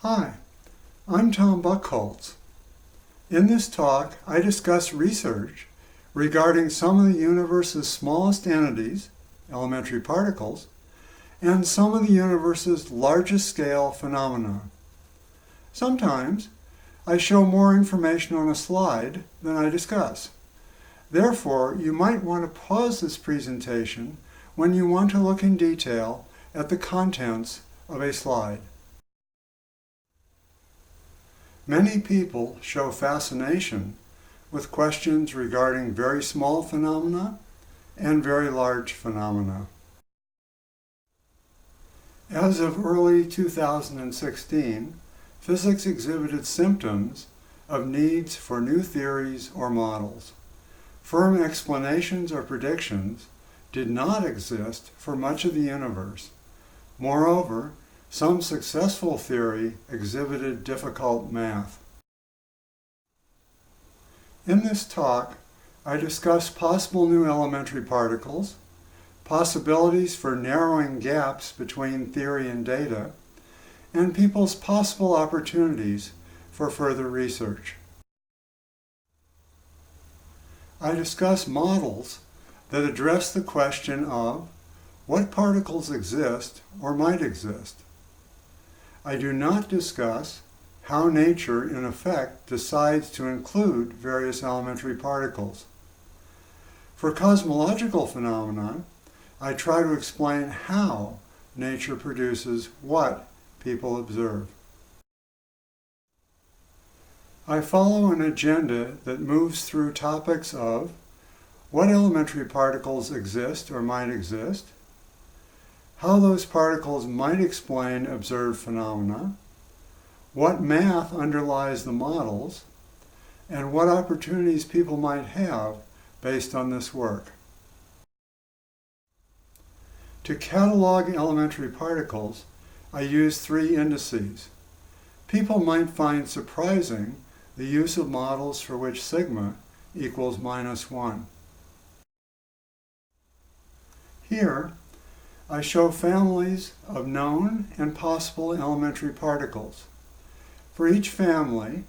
Hi, I'm Tom Buckholtz. In this talk, I discuss research regarding some of the universe's smallest entities, elementary particles, and some of the universe's largest scale phenomena. Sometimes, I show more information on a slide than I discuss. Therefore, you might want to pause this presentation when you want to look in detail at the contents of a slide. Many people show fascination with questions regarding very small phenomena and very large phenomena. As of early 2016, physics exhibited symptoms of needs for new theories or models. Firm explanations or predictions did not exist for much of the universe. Moreover, some successful theory exhibited difficult math. In this talk, I discuss possible new elementary particles, possibilities for narrowing gaps between theory and data, and people's possible opportunities for further research. I discuss models that address the question of what particles exist or might exist. I do not discuss how nature, in effect, decides to include various elementary particles. For cosmological phenomena, I try to explain how nature produces what people observe. I follow an agenda that moves through topics of what elementary particles exist or might exist, how those particles might explain observed phenomena, what math underlies the models, and what opportunities people might have based on this work. To catalog elementary particles, I use three indices. People might find surprising the use of models for which sigma equals -1. Here, I show families of known and possible elementary particles. For each family,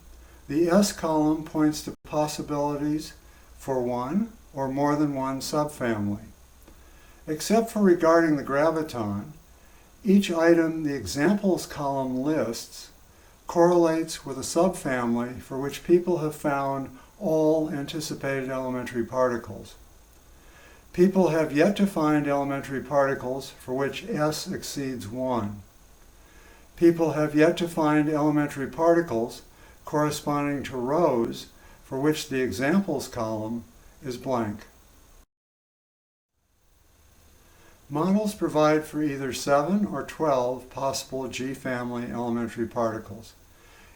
the S column points to possibilities for one or more than one subfamily. Except for regarding the graviton, each item the examples column lists correlates with a subfamily for which people have found all anticipated elementary particles. People have yet to find elementary particles for which S exceeds 1. People have yet to find elementary particles corresponding to rows for which the examples column is blank. Models provide for either 7 or 12 possible G-family elementary particles.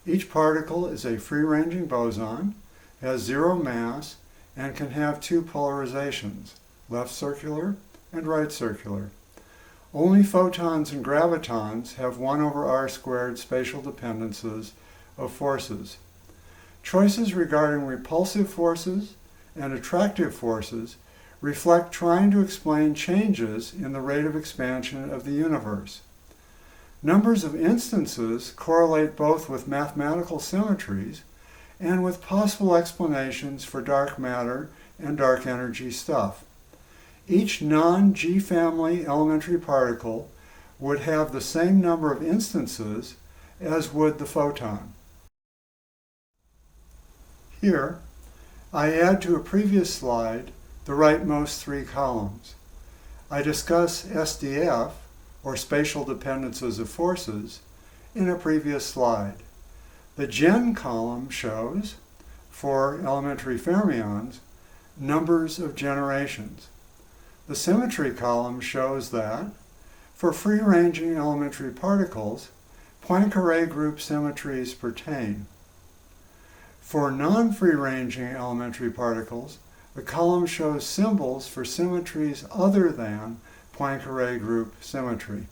Each particle is a free-ranging boson, has 0 mass, and can have 2 polarizations, left circular and right circular. Only photons and gravitons have 1/r² spatial dependences of forces. Choices regarding repulsive forces and attractive forces reflect trying to explain changes in the rate of expansion of the universe. Numbers of instances correlate both with mathematical symmetries and with possible explanations for dark matter and dark energy stuff. Each non-G-family elementary particle would have the same number of instances as would the photon. Here, I add to a previous slide the rightmost 3 columns. I discuss SDF, or spatial dependences of forces, in a previous slide. The gen column shows, for elementary fermions, numbers of generations. The symmetry column shows that, for free-ranging elementary particles, Poincare group symmetries pertain. For non-free-ranging elementary particles, the column shows symbols for symmetries other than Poincare group symmetry.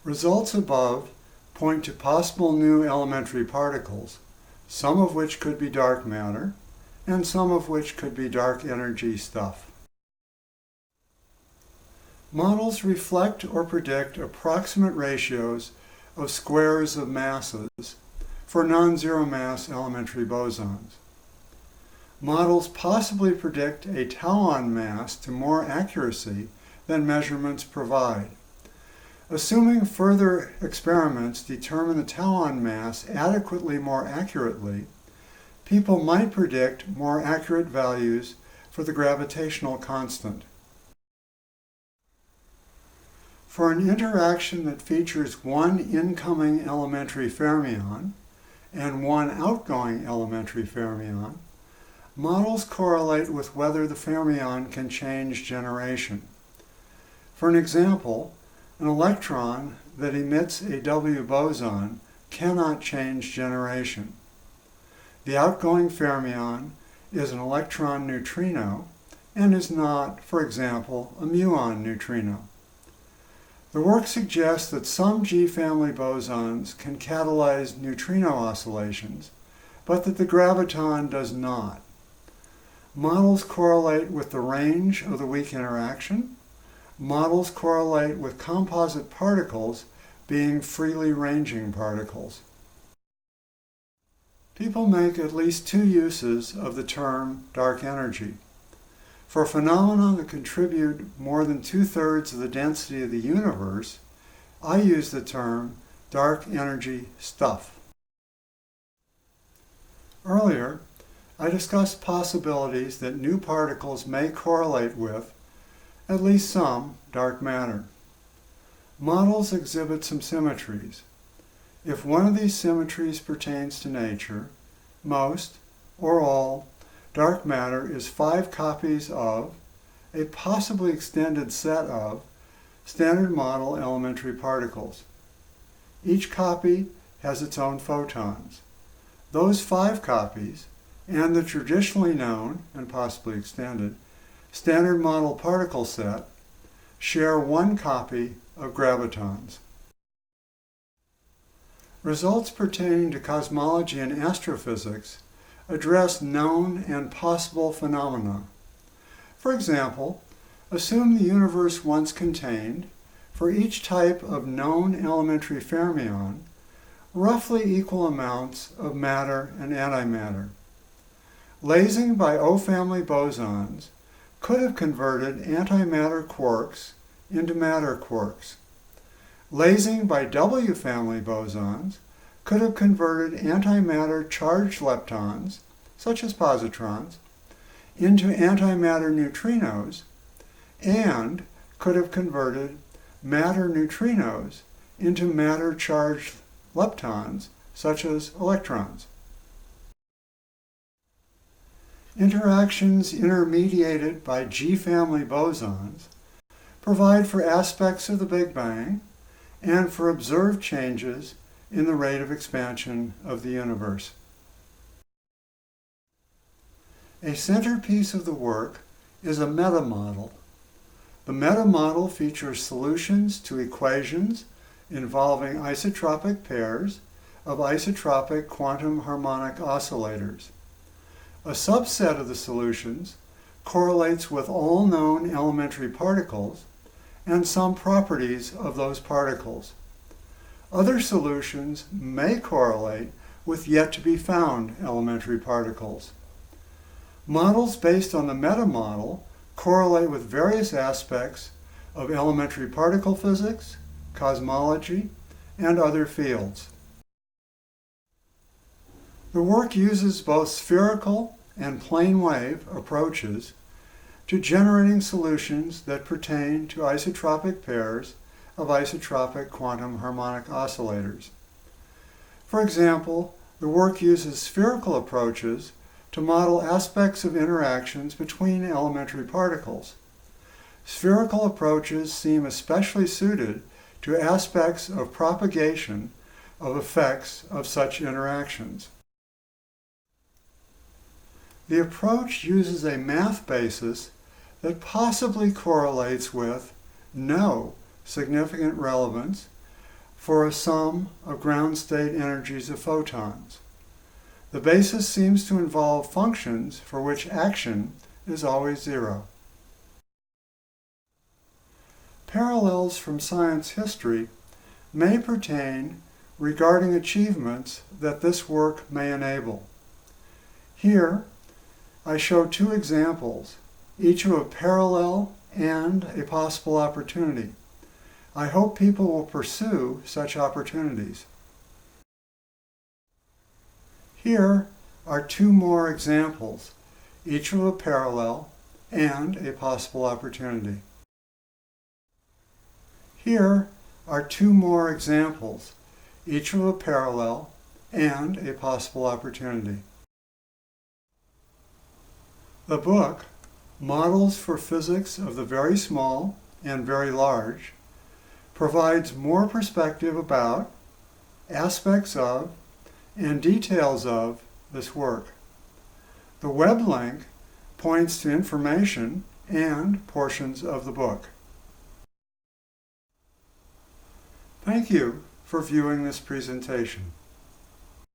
Results above point to possible new elementary particles, some of which could be dark matter, and some of which could be dark energy stuff. Models reflect or predict approximate ratios of squares of masses for non-zero mass elementary bosons. Models possibly predict a tau-on mass to more accuracy than measurements provide. Assuming further experiments determine the tau-on mass adequately more accurately, people might predict more accurate values for the gravitational constant. For an interaction that features one incoming elementary fermion and one outgoing elementary fermion, models correlate with whether the fermion can change generation. For an example, an electron that emits a W boson cannot change generation. The outgoing fermion is an electron neutrino and is not, for example, a muon neutrino. The work suggests that some G-family bosons can catalyze neutrino oscillations, but that the graviton does not. Models correlate with the range of the weak interaction. Models correlate with composite particles being freely ranging particles. People make at least two uses of the term dark energy. For phenomena that contribute more than 2/3 of the density of the universe, I use the term dark energy stuff. Earlier, I discussed possibilities that new particles may correlate with, at least some, dark matter. Models exhibit some symmetries. If one of these symmetries pertains to nature, most, or all, dark matter is 5 copies of, a possibly extended set of, standard model elementary particles. Each copy has its own photons. Those 5 copies, and the traditionally known, and possibly extended, standard model particle set, share 1 copy of gravitons. Results pertaining to cosmology and astrophysics address known and possible phenomena. For example, assume the universe once contained, for each type of known elementary fermion, roughly equal amounts of matter and antimatter. Lasing by O-family bosons could have converted antimatter quarks into matter quarks. Lasing by W-family bosons could have converted antimatter charged leptons, such as positrons, into antimatter neutrinos, and could have converted matter neutrinos into matter charged leptons, such as electrons. Interactions intermediated by G-family bosons provide for aspects of the Big Bang and for observed changes in the rate of expansion of the universe. A centerpiece of the work is a meta-model. The meta-model features solutions to equations involving isotropic pairs of isotropic quantum harmonic oscillators. A subset of the solutions correlates with all known elementary particles and some properties of those particles. Other solutions may correlate with yet-to-be-found elementary particles. Models based on the meta-model correlate with various aspects of elementary particle physics, cosmology, and other fields. The work uses both spherical and plane wave approaches to generating solutions that pertain to isotropic pairs of isotropic quantum harmonic oscillators. For example, the work uses spherical approaches to model aspects of interactions between elementary particles. Spherical approaches seem especially suited to aspects of propagation of effects of such interactions. The approach uses a math basis that possibly correlates with no significant relevance for a sum of ground state energies of photons. The basis seems to involve functions for which action is always zero. Parallels from science history may pertain regarding achievements that this work may enable. Here, I show two examples, each of a parallel and a possible opportunity. I hope people will pursue such opportunities. Here are two more examples, each of a parallel and a possible opportunity. Here are two more examples, each of a parallel and a possible opportunity. The book, Models for Physics of the Very Small and Very Large, provides more perspective about, aspects of, and details of this work. The web link points to information and portions of the book. Thank you for viewing this presentation.